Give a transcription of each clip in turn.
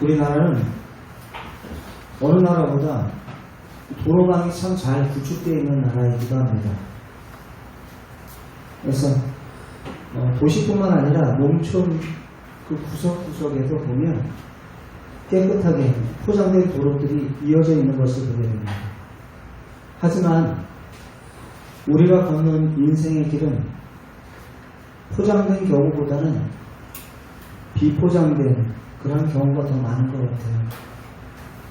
우리나라는 어느 나라보다 도로망이 참 잘 구축되어 있는 나라이기도 합니다. 그래서 도시뿐만 아니라 농촌 그 구석구석에도 보면 깨끗하게 포장된 도로들이 이어져 있는 것을 보게 됩니다. 하지만 우리가 걷는 인생의 길은 포장된 경우보다는 비포장된 그런 경우가 더 많은 것 같아요.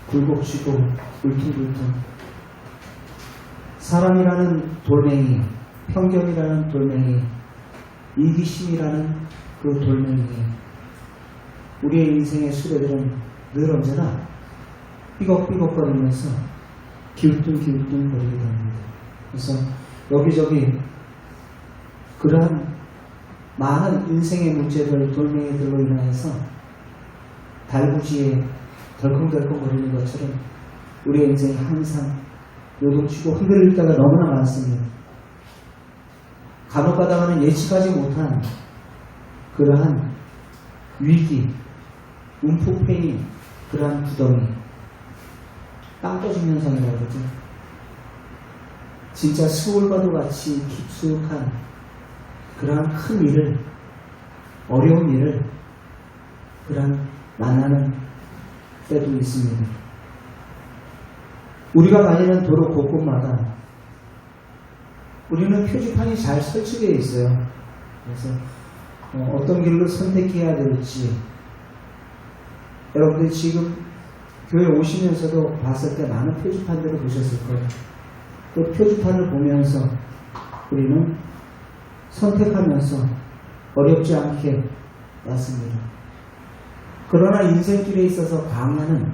굴곡지고 울퉁불퉁. 사람이라는 돌멩이, 편견이라는 돌멩이, 이기심이라는 그 돌멩이, 우리의 인생의 수레들은 늘 언제나 삐걱삐걱거리면서 기울뚱기울뚱 거리게 됩니다. 그래서 여기저기 그러한 많은 인생의 문제들, 돌멩이들로 인해서 달구지에 덜컹덜컹 거리는 것처럼 우리의 인생이 항상 요동치고 흔들릴 때가 너무나 많습니다. 간혹 가다가는 예측하지 못한 그러한 위기, 움푹패인 그러한 구덩이, 땅 떠진 현상이라고 그러죠. 진짜 스올과도 같이 깊숙한 그러한 큰 일을, 어려운 일을 그러한 만나는 때도 있습니다. 우리가 다니는 도로 곳곳마다 우리는 표지판이 잘 설치되어 있어요. 그래서 어떤 길로 선택해야 될지, 여러분들이 지금 교회 오시면서도 봤을 때 많은 표지판들을 보셨을 거예요. 또 표지판을 보면서 우리는 선택하면서 어렵지 않게 왔습니다. 그러나 인생길에 있어서 광야는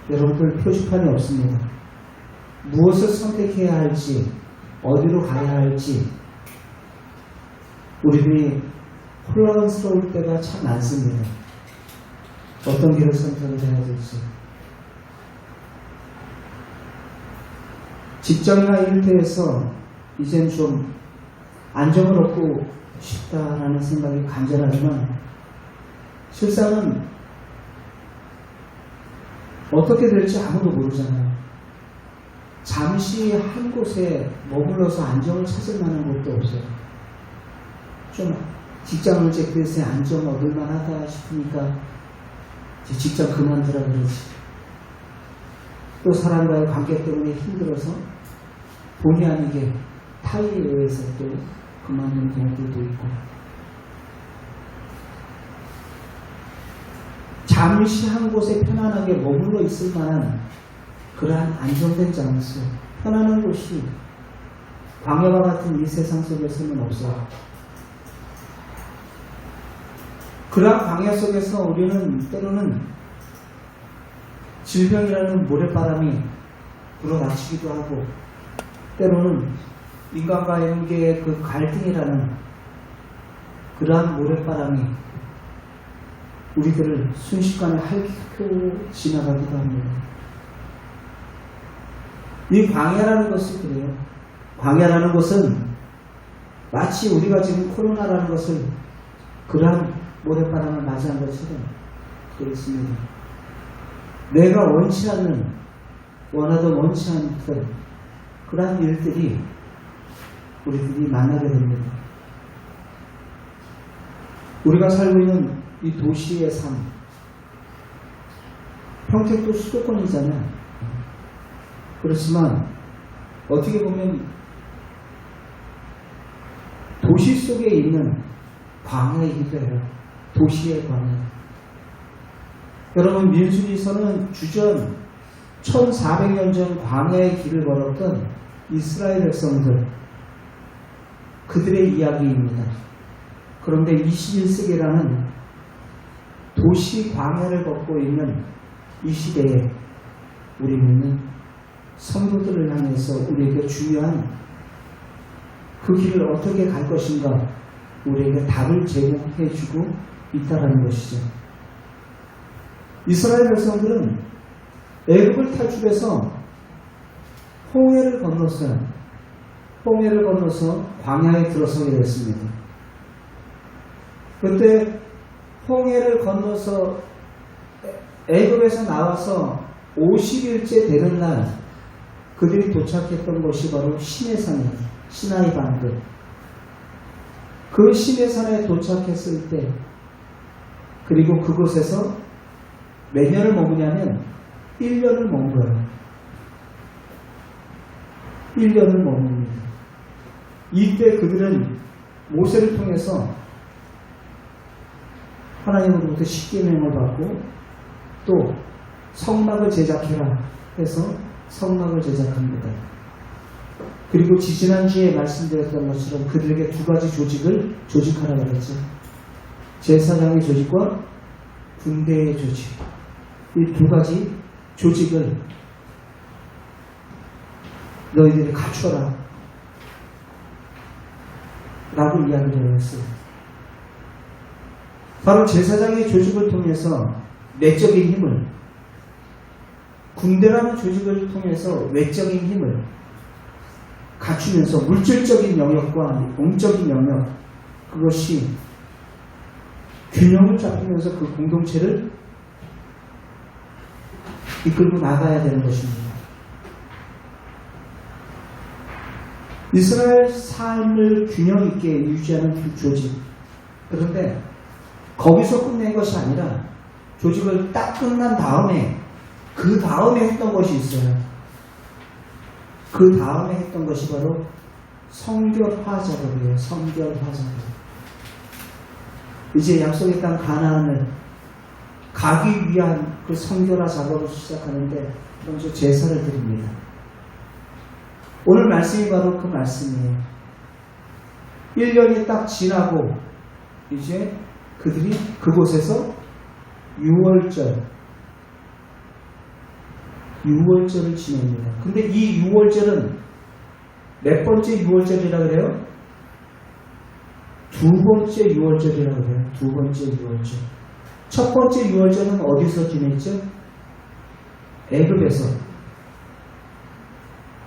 여러분들 표지판이 없습니다. 무엇을 선택해야 할지, 어디로 가야 할지 우리들이 혼란스러울 때가 참 많습니다. 어떤 길을 선택을 해야 될지. 직장이나 일터에서 이젠 좀 안정을 얻고 싶다라는 생각이 간절하지만 실상은 어떻게 될지 아무도 모르잖아요. 잠시 한 곳에 머물러서 안정을 찾을 만한 곳도 없어요. 좀 직장을 제대해서 안정 얻을 만하다 싶으니까 이제 직장 그만두라 그러지. 또 사람과의 관계 때문에 힘들어서 본의 아니게 타의에 의해서 또 그만두는 경우도 있고, 잠시 한 곳에 편안하게 머물러 있을 만한 그러한 안정된 장소, 편안한 곳이 광야와 같은 이 세상 속에서는 없어요. 그러한 광야 속에서 우리는 때로는 질병이라는 모래바람이 불어닥치기도 하고, 때로는 인간과 인간의 그 갈등이라는 그러한 모래바람이 우리들을 순식간에 핥고 지나가기도 합니다. 이 광야라는 것이 그래요. 광야라는 것은 마치 우리가 지금 코로나라는 것을 그러한 모래바람을 맞이한 것처럼 그렇습니다. 내가 원치 않는, 원하도 원치 않던 그러한 일들이 우리들이 만나게 됩니다. 우리가 살고 있는 이 도시의 삶, 평택도 수도권이잖아요. 그렇지만 어떻게 보면 도시 속에 있는 광야이기도 해요. 도시의 광야. 여러분, 민수기서는 주전 1400년 전 광야의 길을 걸었던 이스라엘 백성들, 그들의 이야기입니다. 그런데 21세기라는 도시 광야를 걷고 있는 이 시대에 우리는 성도들을 향해서 우리에게 중요한 그 길을 어떻게 갈 것인가 우리에게 답을 제공해 주고 있다는 것이죠. 이스라엘 백성들은 애굽을 탈출해서 홍해를 건넜어요. 홍해를 건너서 광야에 들어서게 됐습니다. 그때 홍해를 건너서 애굽에서 나와서 50일째 되는 날 그들이 도착했던 곳이 바로 시내산이에요. 시나이 반도. 그 시내산에 도착했을 때 그리고 그곳에서 몇 년을 머무냐면 1년을 머물어요. 1년을 머뭅니다. 이때 그들은 모세를 통해서 하나님으로부터 십계명을 받고 또 성막을 제작해라 해서 성막을 제작합니다. 그리고 지지난주에 말씀드렸던 것처럼 그들에게 두 가지 조직을 조직하라고 했죠. 제사장의 조직과 군대의 조직. 이 두 가지 조직을 너희들이 갖춰라 라고 이야기를 했어요. 바로 제사장의 조직을 통해서 내적인 힘을, 군대라는 조직을 통해서 외적인 힘을 갖추면서 물질적인 영역과 영적인 영역, 그것이 균형을 잡으면서 그 공동체를 이끌고 나가야 되는 것입니다. 이스라엘 삶을 균형 있게 유지하는 그 조직. 그런데 거기서 끝낸 것이 아니라 조직을 딱 끝난 다음에 그 다음에 했던 것이 있어요. 그 다음에 했던 것이 바로 성결화 작업이에요. 성결화 작업. 이제 약속의 땅 가나안을 가기 위한 그 성결화 작업을 시작하는데 먼저 제사를 드립니다. 오늘 말씀이 바로 그 말씀이에요. 1년이 딱 지나고 이제 그들이 그곳에서 6월절을 지냅니다. 근데 이 6월절은 몇 번째 6월절이라 그래요? 두 번째 6월절이라고 그래요. 두 번째 6월절. 첫 번째 6월절은 어디서 지냈죠?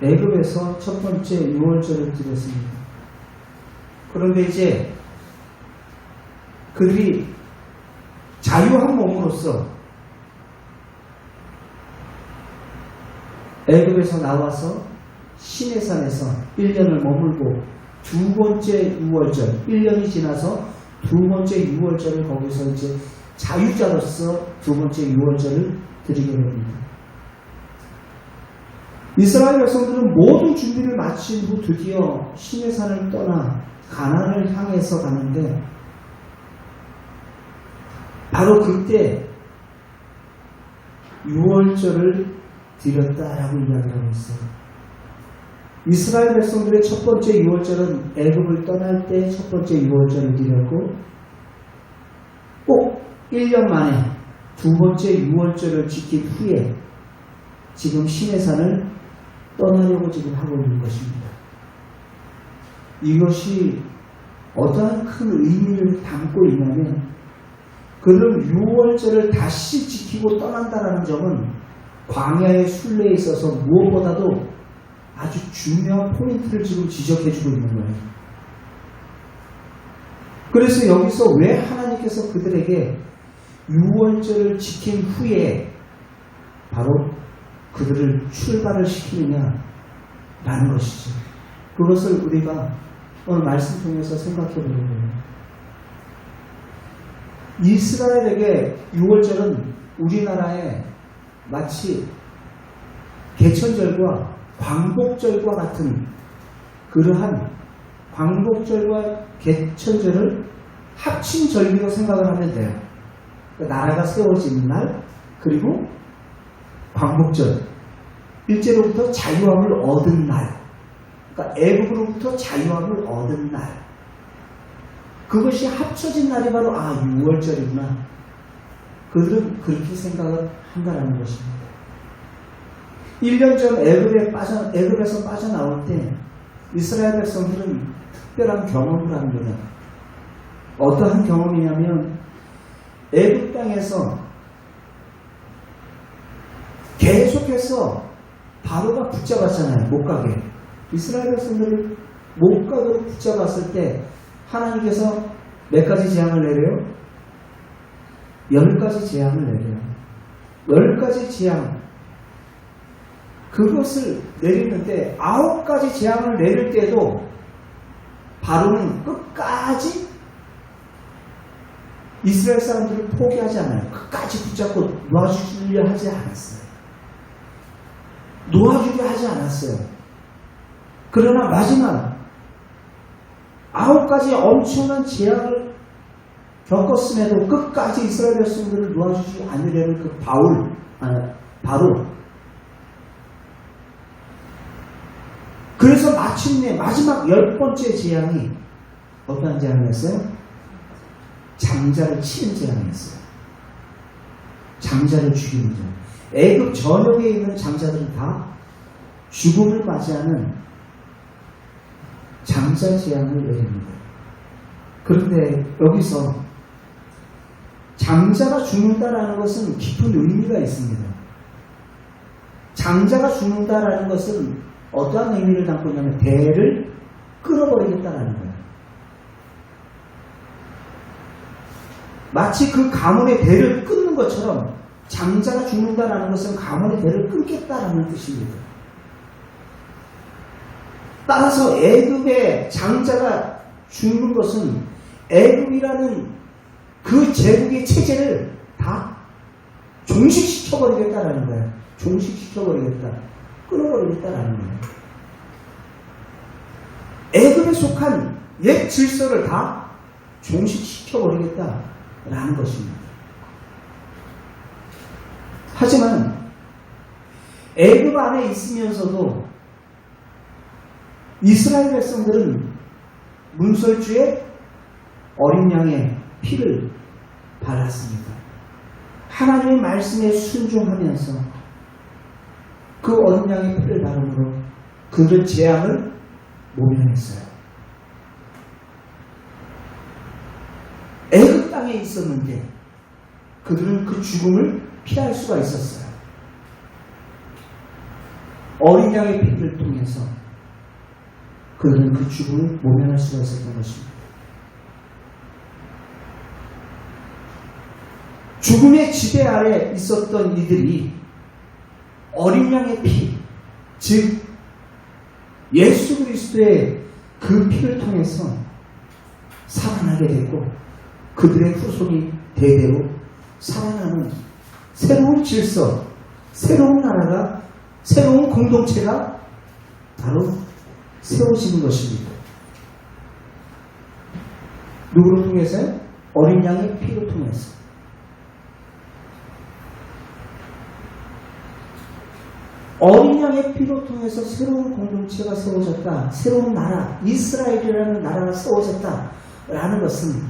애굽에서 첫 번째 6월절을 드렸습니다. 그런데 이제 그들이 자유한 몸으로써 애굽에서 나와서 시내산에서 1년을 머물고 두 번째 6월절, 1년이 지나서 두 번째 6월절을 거기서 이제 자유자로서 두 번째 6월절을 드리게 됩니다. 이스라엘 백성들은 모든 준비를 마친 후 드디어 시내산을 떠나 가나안을 향해서 가는데 바로 그때 6월절을 드렸다라고 이야기를 하고 있어요. 이스라엘 백성들의 첫 번째 6월절은 애굽을 떠날 때 첫 번째 6월절을 드렸고 꼭 1년 만에 두 번째 6월절을 지킨 후에 지금 시내산을 떠나려고 지금 하고 있는 것입니다. 이것이 어떠한 큰 의미를 담고 있냐면 그런 6월절을 다시 지키고 떠난다는 점은 광야의 순례에 있어서 무엇보다도 아주 중요한 포인트를 지금 지적해주고 있는 거예요. 그래서 여기서 왜 하나님께서 그들에게 6월절을 지킨 후에 바로 그들을 출발을 시키느냐라는 것이죠. 그것을 우리가 오늘 말씀 통해서 생각해 보는 거예요. 이스라엘에게 6월절은 우리나라에 마치 개천절과 광복절과 같은 그러한 광복절과 개천절을 합친 절기로 생각을 하면 돼요. 그러니까 나라가 세워진 날 그리고 광복절 일제로부터 자유함을 얻은 날 그러니까 애국으로부터 자유함을 얻은 날 그것이 합쳐진 날이 바로 6월절이구나. 그들은 그렇게 생각을 한다는 것입니다. 1년 전 애굽에서 빠져나올 때 이스라엘 백성들은 특별한 경험을 합니다. 어떠한 경험이냐면 애굽 땅에서 계속해서 바로가 붙잡았잖아요. 못 가게. 이스라엘 백성들을 못 가도록 붙잡았을 때 하나님께서 몇 가지 재앙을 내려요? 10가지 재앙을 내려요. 10가지 재앙, 그것을 내리는데 9가지 재앙을 내릴 때도 바로는 끝까지 이스라엘 사람들을 포기하지 않아요. 끝까지 붙잡고 놓아주려 하지 않았어요. 놓아주려 하지 않았어요. 그러나 마지막 9가지 엄청난 재앙을 겪었음에도 끝까지 이스라엘 백성들을 놓아주지 않으려는 그 바로 그래서 마침내 마지막 10번째 재앙이 어떤 재앙이었어요? 장자를 치는 재앙이었어요. 장자를 죽이는 재앙. 애굽 전역에 있는 장자들은 다 죽음을 맞이하는 장자 재앙을 내립니다. 그런데 여기서 장자가 죽는다라는 것은 깊은 의미가 있습니다. 장자가 죽는다라는 것은 어떠한 의미를 담고 있냐면 대를 끊어버리겠다라는 거예요. 마치 그 가문의 대를 끊는 것처럼 장자가 죽는다라는 것은 가문의 대를 끊겠다라는 뜻입니다. 따라서 애굽의 장자가 죽는 것은 애굽이라는 그 제국의 체제를 다 종식시켜버리겠다라는 거예요. 종식시켜버리겠다. 끊어버리겠다라는 거예요. 애굽에 속한 옛 질서를 다 종식시켜버리겠다라는 것입니다. 하지만 애굽 안에 있으면서도 이스라엘 백성들은 문설주에 어린 양의 피를 발랐습니다. 하나님의 말씀에 순종하면서 그 어린 양의 피를 바름으로 그들은 재앙을 모면했어요. 애굽 땅에 있었는데 그들은 그 죽음을 피할 수가 있었어요. 어린 양의 피를 통해서 그들은 그 죽음을 모면할 수가 있었던 것입니다. 죽음의 지배 아래 있었던 이들이 어린 양의 피, 즉 예수 그리스도의 그 피를 통해서 살아나게 됐고 그들의 후손이 대대로 살아나는 새로운 질서, 새로운 나라가, 새로운 공동체가 바로 세워지는 것입니다. 누구를 통해서요? 어린 양의 피를 통해서. 어린 양의 피로 통해서 새로운 공동체가 세워졌다. 새로운 나라, 이스라엘이라는 나라가 세워졌다라는 것은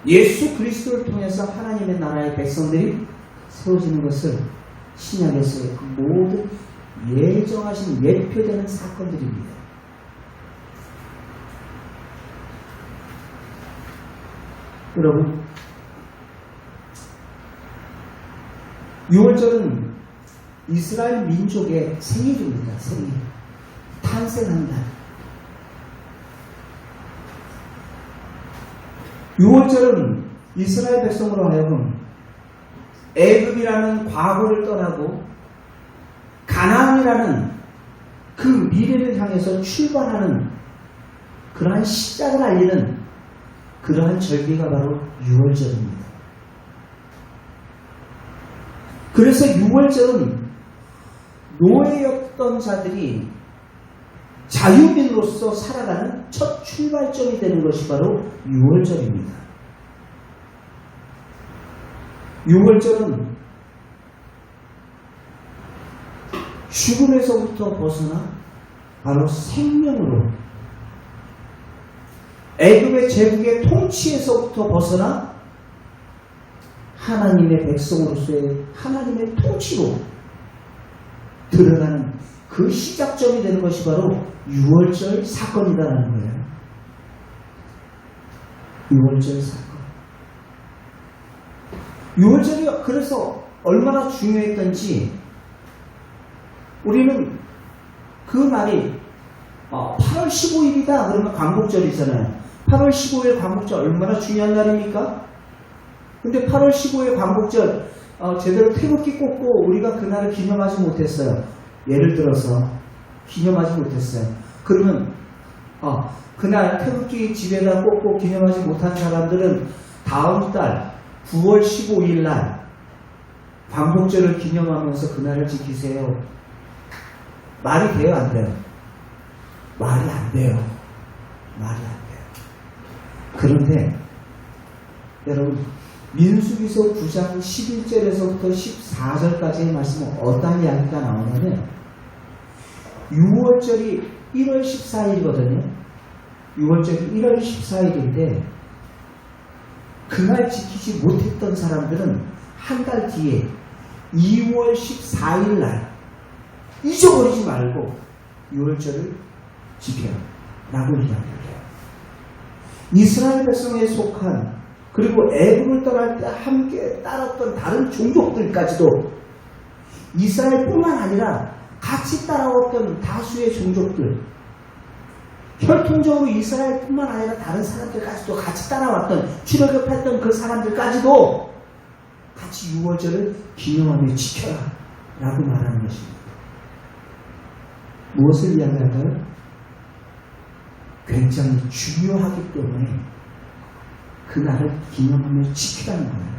예수 그리스도를 통해서 하나님의 나라의 백성들이 세워지는 것을 신약에서의 그 모든 예정하신 예표되는 사건들입니다. 여러분, 6월절은 이스라엘 민족의 생일입니다. 생일. 탄생한 날. 6월절은 이스라엘 백성으로 하여금 애굽이라는 과거를 떠나고 가나안이라는 그 미래를 향해서 출발하는 그러한 시작을 알리는 그러한 절기가 바로 6월절입니다. 그래서 6월절은 노예였던 자들이 자유민으로서 살아가는 첫 출발점이 되는 것이 바로 6월절입니다. 6월절은 죽음에서부터 벗어나 바로 생명으로 애굽의 제국의 통치에서부터 벗어나 하나님의 백성으로서의 하나님의 통치로 들어가는 그 시작점이 되는 것이 바로 6월절 사건이다라는 거예요. 6월절 사건. 6월절이 그래서 얼마나 중요했던지 우리는 그 날이 8월 15일이다 그러면 광복절이잖아요. 8월 15일 광복절 얼마나 중요한 날입니까? 근데 8월 15일 광복절 제대로 태극기 꽂고 우리가 그날을 기념하지 못했어요. 예를 들어서 기념하지 못했어요. 그러면 그날 태극기 집에다 꽂고 기념하지 못한 사람들은 다음 달 9월 15일 날 광복절을 기념하면서 그날을 지키세요. 말이 돼요, 안 돼요? 말이 안 돼요. 말이 안 돼요. 그런데 여러분, 민수기서 9장 11절에서부터 14절까지의 말씀은 어떤 이야기가 나오냐면 6월절이 1월 14일이거든요. 6월절이 1월 14일인데 그날 지키지 못했던 사람들은 한 달 뒤에 2월 14일 날 잊어버리지 말고 6월절을 지켜라 라고 이야기해요. 이스라엘 백성에 속한 그리고 애굽을 떠날 때 함께 따랐던 다른 종족들까지도 이스라엘뿐만 아니라 같이 따라왔던 다수의 종족들, 혈통적으로 이스라엘뿐만 아니라 다른 사람들까지도 같이 따라왔던 출애굽했던 그 사람들까지도 같이 6월절을 기념하며 지켜라 라고 말하는 것입니다. 무엇을 이야기할까요? 굉장히 중요하기 때문에 그날을 기념하며 지키라는 거예요.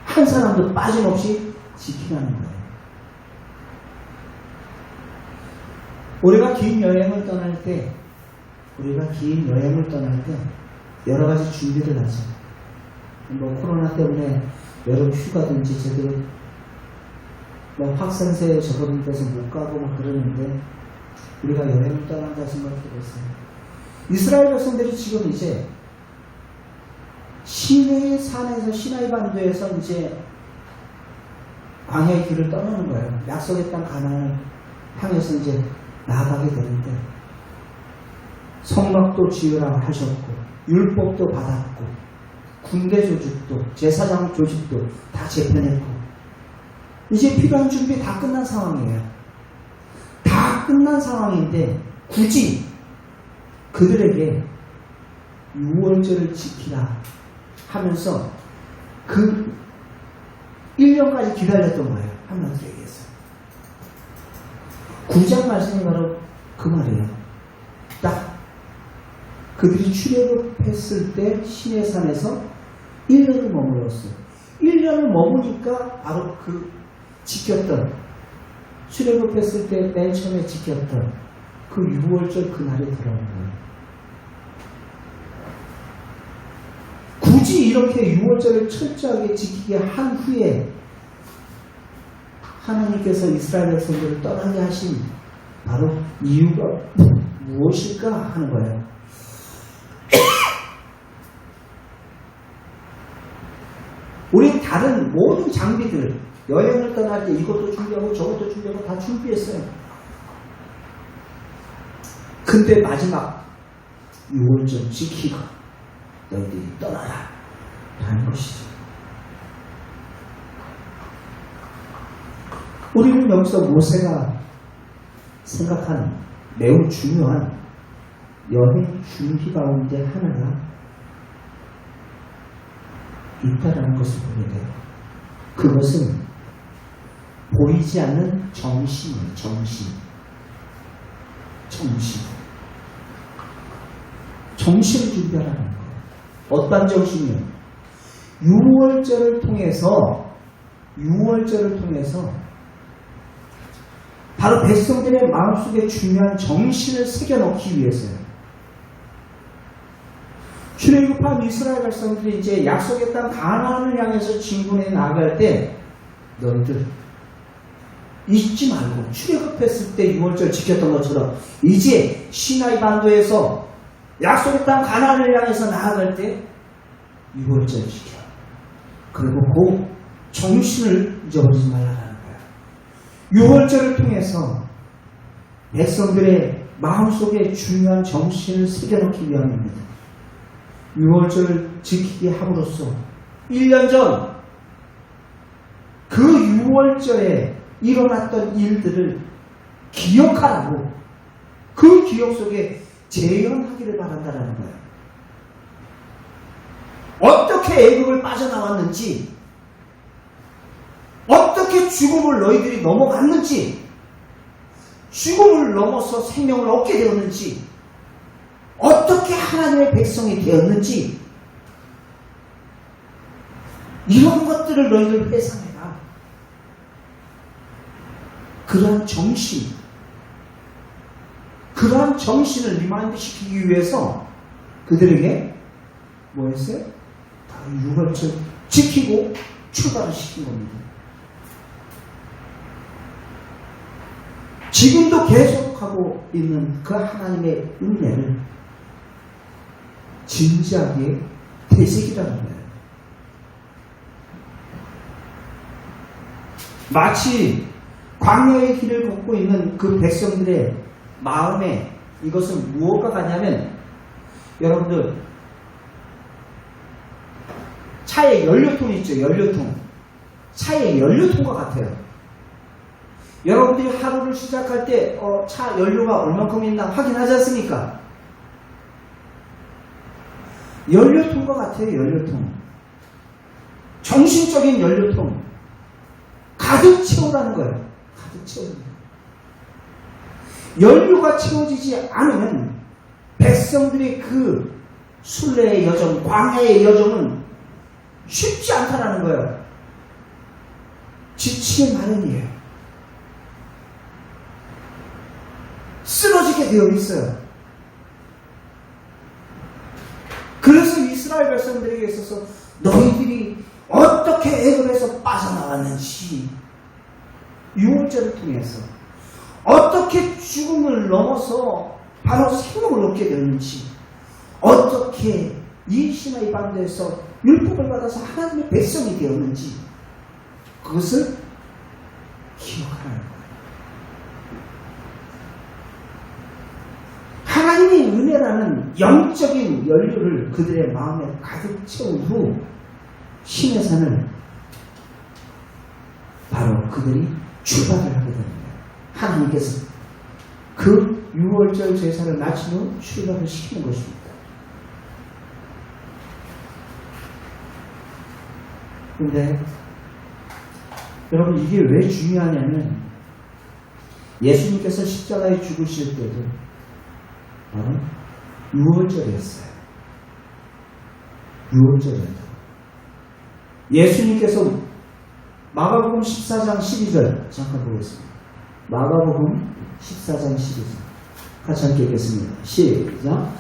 한 사람도 빠짐없이 지키라는 거예요. 우리가 긴 여행을 떠날 때 여러 가지 준비를 하죠. 코로나 때문에 여름 휴가든지 제대로 확산세에 적응돼서 못 가고 막 그러는데 우리가 여행을 떠난다 생각해봤어요. 이스라엘 백성들이 지금 이제 시내의 산에서 시나이 반도에서 이제 광야의 길을 떠나는 거예요. 약속의 땅 가나안을 향해서 이제 나아가게 되는데 성막도 지으라고 하셨고 율법도 받았고 군대 조직도 제사장 조직도 다 재편했고 이제 필요한 준비 다 끝난 상황이에요. 다 끝난 상황인데 굳이 그들에게 6월절을 지키라 하면서 그 1년까지 기다렸던 거예요. 한마디로 얘기해서 9장 말씀이 바로 그 말이에요. 딱 그들이 출애굽했을 때 시내산에서 1년을 머물렀어요. 1년을 머무니까 바로 그 지켰던 출애굽했을 때 맨 처음에 지켰던 그 6월절 그날이 들어온 거예요. 굳이 이렇게 6월절을 철저하게 지키게 한 후에 하나님께서 이스라엘 백성들을 떠나게 하신 바로 이유가 무엇일까 하는 거예요. 우리 다른 모든 장비들 여행을 떠날 때 이것도 준비하고 저것도 준비하고 다 준비했어요. 근데 마지막 6월절 지키고 너희들이 떠나라 라는 것이죠. 우리는 여기서 모세가 생각하는 매우 중요한 여행 준비 가운데 하나가 있다라는 것을 보게 돼요. 그것은 보이지 않는 정신이에요. 정신을 준비하라는 거예요. 어떤 정신이요? 6월절을 통해서 바로 백성들의 마음속에 중요한 정신을 새겨넣기 위해서요. 출애굽한 이스라엘 백성들이 이제 약속의 땅 가나안을 향해서 진군해 나아갈 때 너희들 잊지 말고 출애굽했을 때 6월절 지켰던 것처럼 이제 시나이 반도에서 약속의 땅 가나안을 향해서 나아갈 때 6월절 지켜. 그리고 그 정신을 잊어버리지 말라는 거야. 6월절을 통해서 백성들의 마음속에 중요한 정신을 새겨놓기 위함입니다. 6월절을 지키게 함으로써 1년 전 그 6월절에 일어났던 일들을 기억하라고 그 기억 속에 재현하기를 바란다는 거예요. 어떻게 애굽을 빠져나왔는지 어떻게 죽음을 너희들이 넘어갔는지, 죽음을 넘어서 생명을 얻게 되었는지, 어떻게 하나님의 백성이 되었는지, 이런 것들을 너희들 회상해라. 그러한 정신을 리마인드 시키기 위해서 그들에게 뭐 했어요? 바로 유월절 지키고 출발을 시킨 겁니다. 지금도 계속하고 있는 그 하나님의 은혜를 진지하게 되새기라는 거예요. 마치 광야의 길을 걷고 있는 그 백성들의 마음에 이것은 무엇과 같냐면, 여러분들 차에 연료통 있죠. 연료통. 차에 연료통과 같아요. 여러분들이 하루를 시작할 때 차 연료가 얼마큼 있나 확인하지 않습니까? 연료통과 같아요. 연료통. 정신적인 연료통. 가득 채우라는 거예요. 가득 채우는 거예요. 연료가 채워지지 않으면 백성들의 그 순례의 여정, 광야의 여정은 쉽지 않다라는 거예요. 지치기 마련이에요. 쓰러지게 되어 있어요. 그래서 이스라엘 백성들에게 있어서 너희들이 어떻게 애굽에서 빠져나왔는지, 유월절을 통해서 어떻게 죽음을 넘어서 바로 생명을 얻게 되었는지, 어떻게 이 시나이 반도에서 율법을 받아서 하나님의 백성이 되었는지, 그것을 기억하라는 거예요. 하나님의 은혜라는 영적인 연료를 그들의 마음에 가득 채운 후 신의 산을 바로 그들이 출발을 하게 됩니다. 하나님께서 그 유월절 제사를 마친 후 출발을 시키는 것입니다. 근데 여러분, 이게 왜 중요하냐면, 예수님께서 십자가에 죽으실 때도 바로 유월절이었어요. 유월절이었다. 예수님께서 마가복음 14장 12절 잠깐 보겠습니다. 마가복음 14장 12절 같이 함께 읽겠습니다. 시작.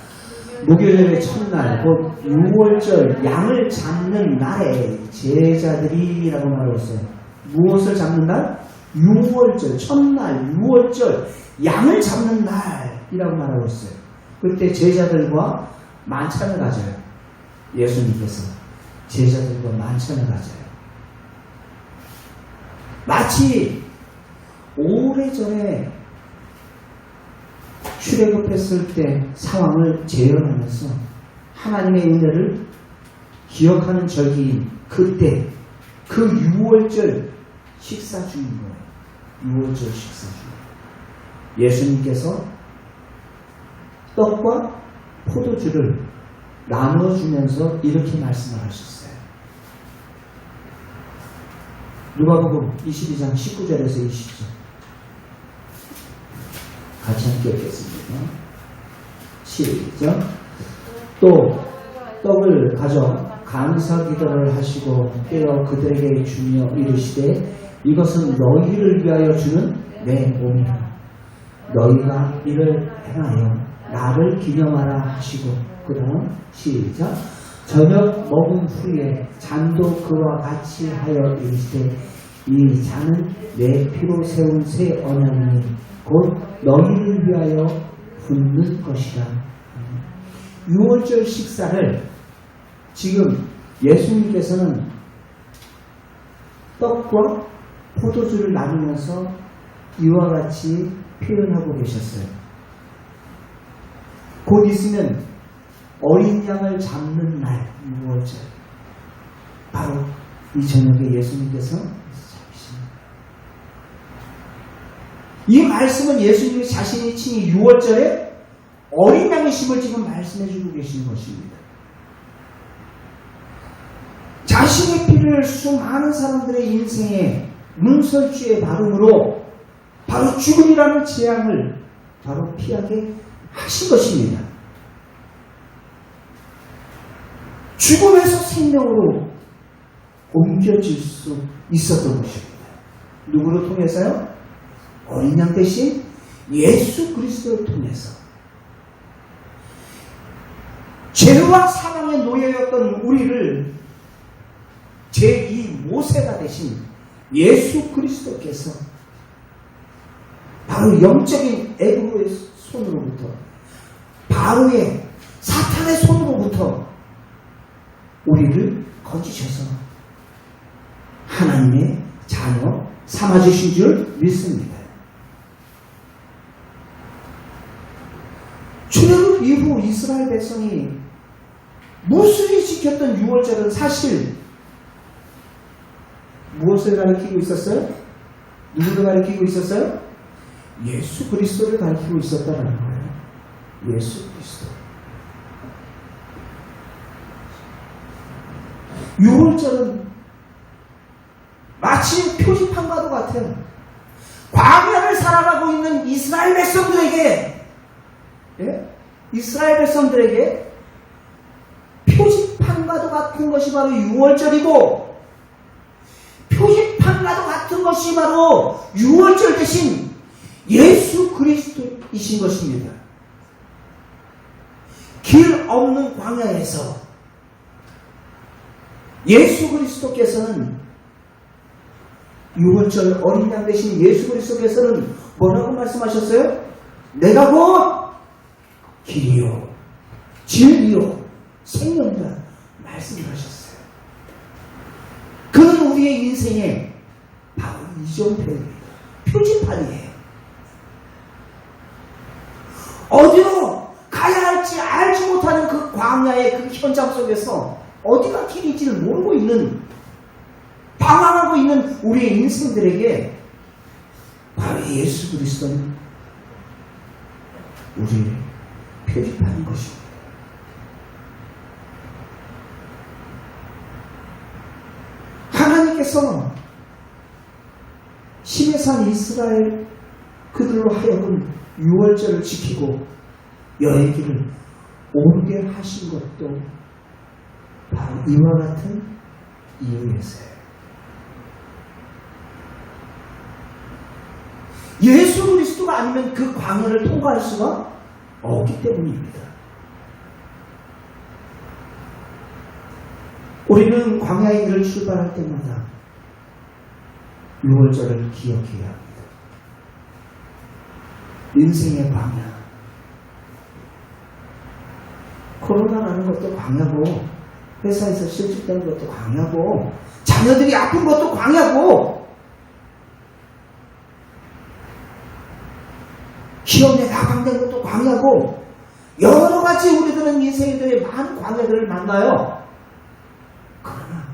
무교절의 첫날 곧 유월절 양을 잡는 날에 제자들이라고 말하고 있어요. 무엇을 잡는 날? 유월절, 첫날 유월절 양을 잡는 날이라고 말하고 있어요. 그때 제자들과 만찬을 가져요. 예수님께서 제자들과 만찬을 가져요. 마치 오래전에 출애굽했을 때 상황을 재현하면서 하나님의 은혜를 기억하는 절기인 그때 그 유월절 식사 중인 거예요. 유월절 식사 중. 예수님께서 떡과 포도주를 나눠주면서 이렇게 말씀을 하셨어요. 누가복음 22장 19절에서 20절 같이 함께 읽겠습니다. 시작. 또 떡을 가져 감사 기도를 하시고 떼어 그들에게 주며 이르시되 이것은 너희를 위하여 주는 내 몸이라. 너희가 이를 행하여 나를 기념하라 하시고, 그 다음 시작. 저녁 먹은 후에 잔도 그와 같이 하여 이르시되 이 잔은 내 피로 세운 새 언약이니 곧 너희를 위하여 붓는 것이다. 유월절 식사를 지금 예수님께서는 떡과 포도주를 나누면서 이와 같이 표현하고 계셨어요. 곧 있으면 어린 양을 잡는 날, 유월절. 바로 이 저녁에 예수님께서 잡으십니다. 이 말씀은 예수님이 자신이 친히 유월절에 어린 양이심을 지금 말씀해주고 계시는 것입니다. 자신의 피를 수많은 사람들의 인생에 문설주의 발음으로 바로 죽음이라는 재앙을 바로 피하게 하신 것입니다. 죽음에서 생명으로 옮겨질 수 있었던 것입니다. 누구를 통해서요? 어린 양 대신 예수 그리스도를 통해서. 죄와 사망의 노예였던 우리를 제2 모세가 되신 예수 그리스도께서 바로 영적인 애굽의 손으로부터, 바로의 사탄의 손으로부터 우리를 건지셔서 하나님의 자녀 삼아주신 줄 믿습니다. 출애굽 이후 이스라엘 백성이 무슬이 지켰던 유월절은 사실 무엇을 가리키고 있었어요? 누구를 가리키고 있었어요? 예수 그리스도를 가리키고 있었다는 거예요. 예수 그리스도. 유월절은 마치 표지판과도 같아요. 광야를 살아가고 있는 이스라엘 백성들에게, 이스라엘 백성들에게 표지판과도 같은 것이 바로 유월절이고, 표지판과도 같은 것이 바로 유월절 대신 예수 그리스도이신 것입니다. 길 없는 광야에서 예수 그리스도께서는, 유월절 어린 양 대신 예수 그리스도께서는 뭐라고 말씀하셨어요? 내가 곧 길이요 진리요 생명이다 말씀을 하셨어요. 그는 우리의 인생의 바로 이정표입니다. 표지판이에요. 어디로 가야 할지 알지 못하는 그 광야의 그 현장 속에서 어디가 길인지를 모르고 있는, 방황하고 있는 우리의 인생들에게 바로 예수 그리스도는 우리의 표지판인 것입니다. 하나님께서 시내산 이스라엘 그들로 하여금 유월절을 지키고 여행길을 오르게 하신 것도 바로 이와 같은 이유에서요. 예수 그리스도가 아니면 그 광야를 통과할 수가 없기 때문입니다. 우리는 광야의 길을 출발할 때마다 유월절을 기억해야 합니다. 인생의 광야. 코로나라는 것도 광야고, 회사에서 실직되는 것도 광야고, 자녀들이 아픈 것도 광야고, 시험에 낙방된 것도 광야고, 여러 가지 우리들은 인생에 많은 광야들을 만나요. 그러나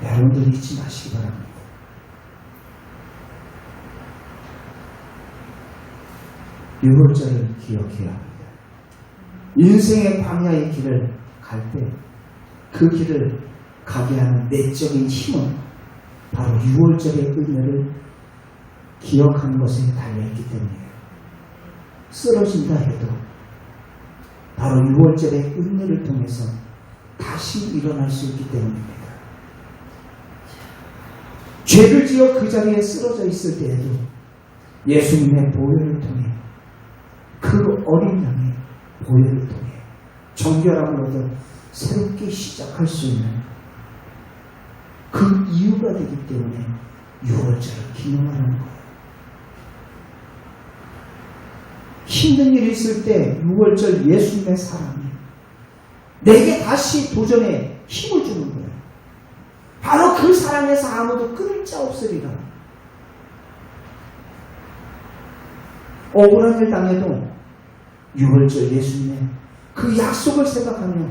여러분들 잊지 마시기 바랍니다. 유월절을 기억해야 합니다. 인생의 광야의 길을 갈 때 그 길을 가게 하는 내적인 힘은 바로 유월절의 은혜를 기억하는 것에 달려있기 때문이에요. 쓰러진다 해도 바로 유월절의 은혜를 통해서 다시 일어날 수 있기 때문입니다. 죄를 지어 그 자리에 쓰러져 있을 때에도 예수님의 보혈을 통해, 그 어린 양의 보혈을 통해 정결함을 얻어 새롭게 시작할 수 있는 그 이유가 되기 때문에 유월절을 기념하는 거예요. 힘든 일이 있을 때 유월절 예수님의 사랑이 내게 다시 도전에 힘을 주는 거예요. 바로 그 사랑에서 아무도 끊을 자 없으리라. 억울한 일 당해도 유월절 예수님의 그 약속을 생각하며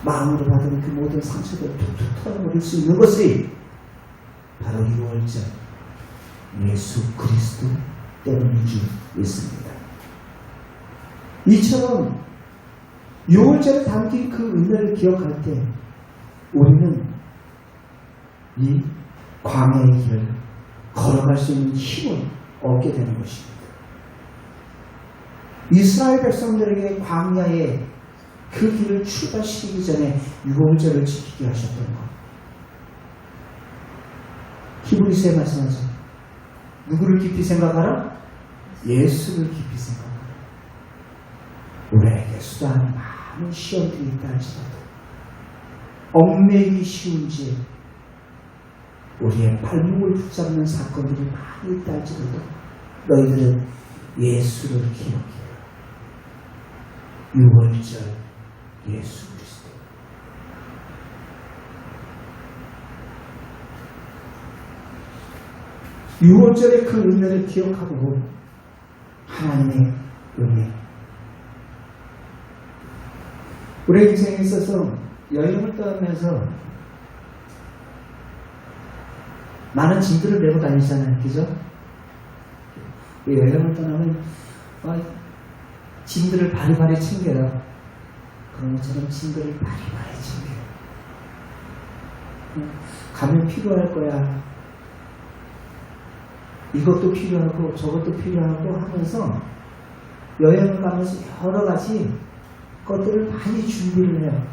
마음으로 받은 그 모든 상처들을 툭툭 털어버릴 수 있는 것이 바로 유월절 예수 그리스도 때문인 줄 믿습니다. 이처럼 유월절에 담긴 그 은혜를 기억할 때 우리는 이 광야의 길을 걸어갈 수 있는 힘을 얻게 되는 것입니다. 이스라엘 백성들에게 광야에 그 길을 출발시키기 전에 유월절을 지키게 하셨던 것. 히브리서에 말씀하죠. 누구를 깊이 생각하라? 예수를 깊이 생각하라. 우리에게 수다한 많은 시험들이 있다 할지라도 얽매이기 쉬운지 우리의 발목을 붙잡는 사건들이 많이 있다 할지라도 너희들은 예수를 기억해. 유월절 예수 그리스도. 유월절의 그 은혜를 기억하고 하나님의 은혜. 우리 인생에 있어서 여행을 떠나면서 많은 짐들을 메고 다니잖아요. 그죠? 여행을 떠나면 짐들을 바리바리 챙겨라. 그런 것처럼 짐들을 바리바리 챙겨라. 가면 필요할 거야. 이것도 필요하고 저것도 필요하고 하면서 여행을 가면서 여러 가지 것들을 많이 준비를 해요.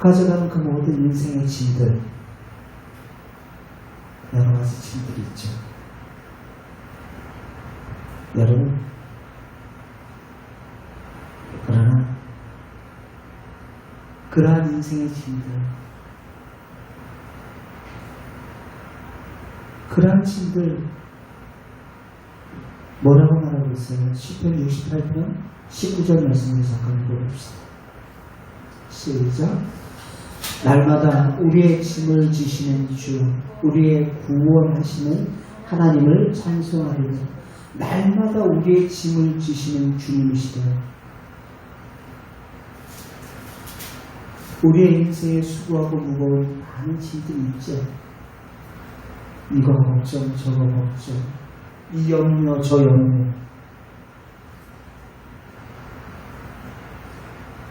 가져가는 그 모든 인생의 짐들, 여러 가지 짐들이 있죠. 여러분, 그러나 그러한 인생의 짐들, 그러한 짐들 뭐라고 말하고 있어요? 시편 68편 19절 말씀을 잠깐 읽어봅시다. 시작. 날마다 우리의 짐을 지시는 주, 우리의 구원하시는 하나님을 찬송하리라. 날마다 우리의 짐을 지시는 주님이시다. 우리의 인생에 수고하고 무거운 많은 짐들이 있죠. 이거 걱정, 저거 걱정, 이 염려, 저 염려.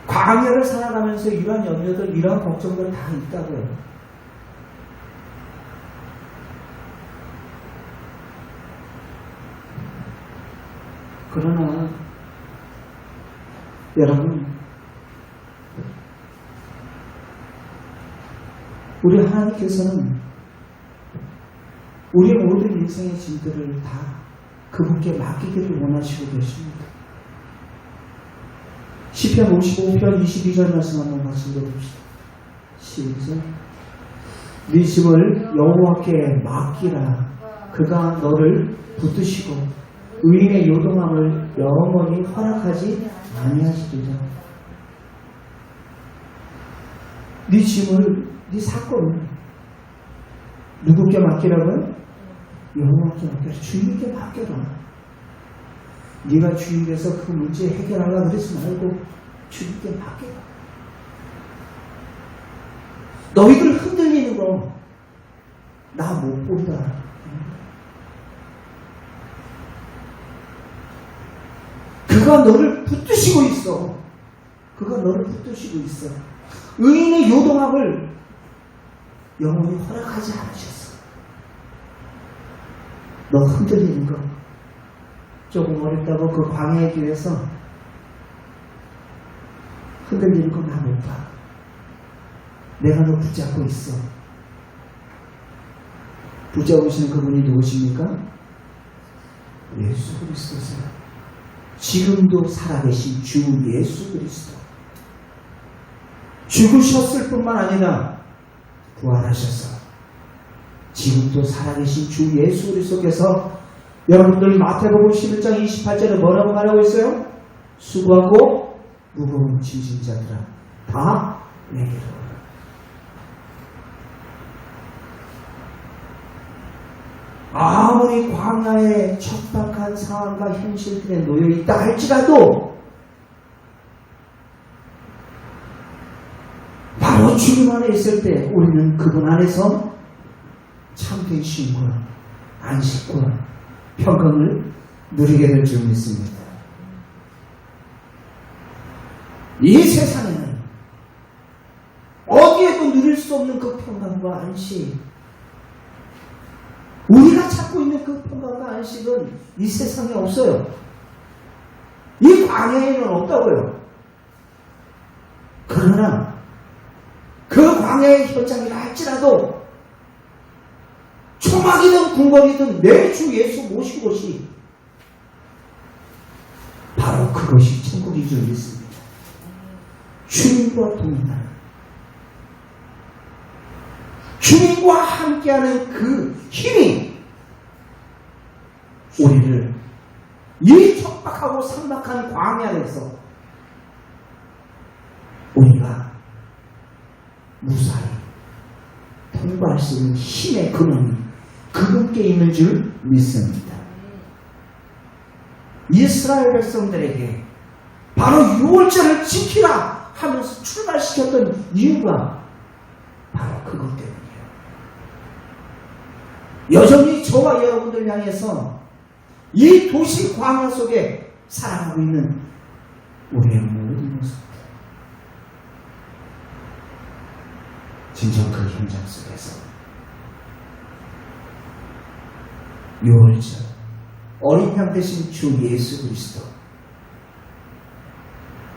광야를 살아가면서 이러한 염려들, 이러한 걱정들 다 있다고요. 그러나 여러분, 우리 하나님께서는 우리의 모든 인생의 짐들을 다 그분께 맡기기를 원하시고 계십니다. 시편 55편 22절 말씀 한번 같이 읽어봅시다. 시작. 네 짐을 여호와께 맡기라. 그가 너를 붙드시고 의인의 요동함을 영원히 허락하지 아니하시리라. 네 짐을, 네 사건을 누구께 맡기라고요? 여호와께 맡겨라. 주님께 맡겨라. 네가 주인께서 그 문제 해결하려고 그러지 말고 주님께 맡겨라. 너희들 흔들리는 거 나 못 본다. 그가 너를 붙드시고 있어. 그가 너를 붙드시고 있어. 의인의 요동함을 영원히 허락하지 않으셨어. 너 흔들리는 거 조금 어렵다고 그 광야의 길에서 흔들리는 거 나 못 봐. 내가 너 붙잡고 있어. 붙잡으시는 그분이 누구십니까? 예수 그리스도세요. 지금도 살아계신 주 예수 그리스도. 죽으셨을 뿐만 아니라 부활하셔서 지금도 살아계신 주 예수 그리스도께서 여러분들 마태복음 11장 28절에 뭐라고 말하고 있어요? 수고하고 무거운 짐진 자들아 다 내게로 오라. 아무리 광야의 척박한 상황과 현실들에 놓여있다 할지라도 바로 주님 안에 있을 때 우리는 그분 안에서 참된 쉼과 안식과 평강을 누리게 될 줄 믿습니다. 이 세상에는 없는 그 평강과 안식, 우리가 찾고 있는 그 평강과 안식은 이 세상에 없어요. 이 광야에는 없다고요. 그러나 그 광야의 현장이라 할지라도 초막이든 궁궐이든 내 주 예수 모신 곳이 바로 그것이 천국인 줄 믿습니다. 주님과 동행하는, 주님과 함께하는 그 힘이 우리를 이 척박하고 삭막한 광야에서 우리가 무사히 통과할 수 있는 힘의 근원이 그분께 있는 줄 믿습니다. 이스라엘 백성들에게 바로 유월절을 지키라 하면서 출발시켰던 이유가 바로 그것 때문이에요. 여전히 저와 여러분들 향해서 이 도시 광야 속에 살아가고 있는 우리의 모든 모습들, 진정 그 현장 속에서 유월절 어린 양 대신 주 예수 그리스도,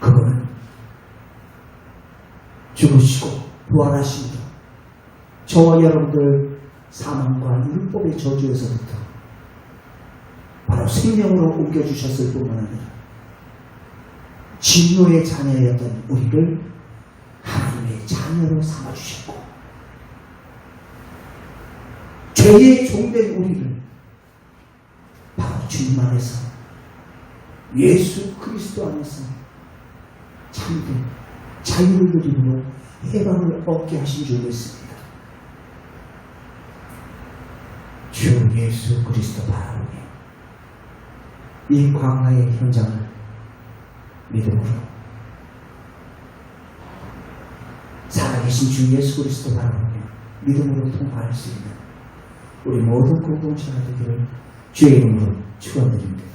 그분은 죽으시고 부활하시고 저와 여러분들 사망과 율법의 저주에서부터 바로 생명으로 옮겨주셨을 뿐만 아니라 진노의 자녀였던 우리를 하나님의 자녀로 삼아주셨고, 죄의 종된 우리를 바로 주님 안에서, 예수 그리스도 안에서 참된 자유를 누림으로 해방을 얻게 하신 줄 믿습니다. 주 예수 그리스도 바라보며 이 광야의 현장을 믿음으로, 살아계신 주 예수 그리스도 바라보며 믿음으로 통과할 수 있는 우리 모든 공동체가 되기를 주의 이름으로 축원드립니다.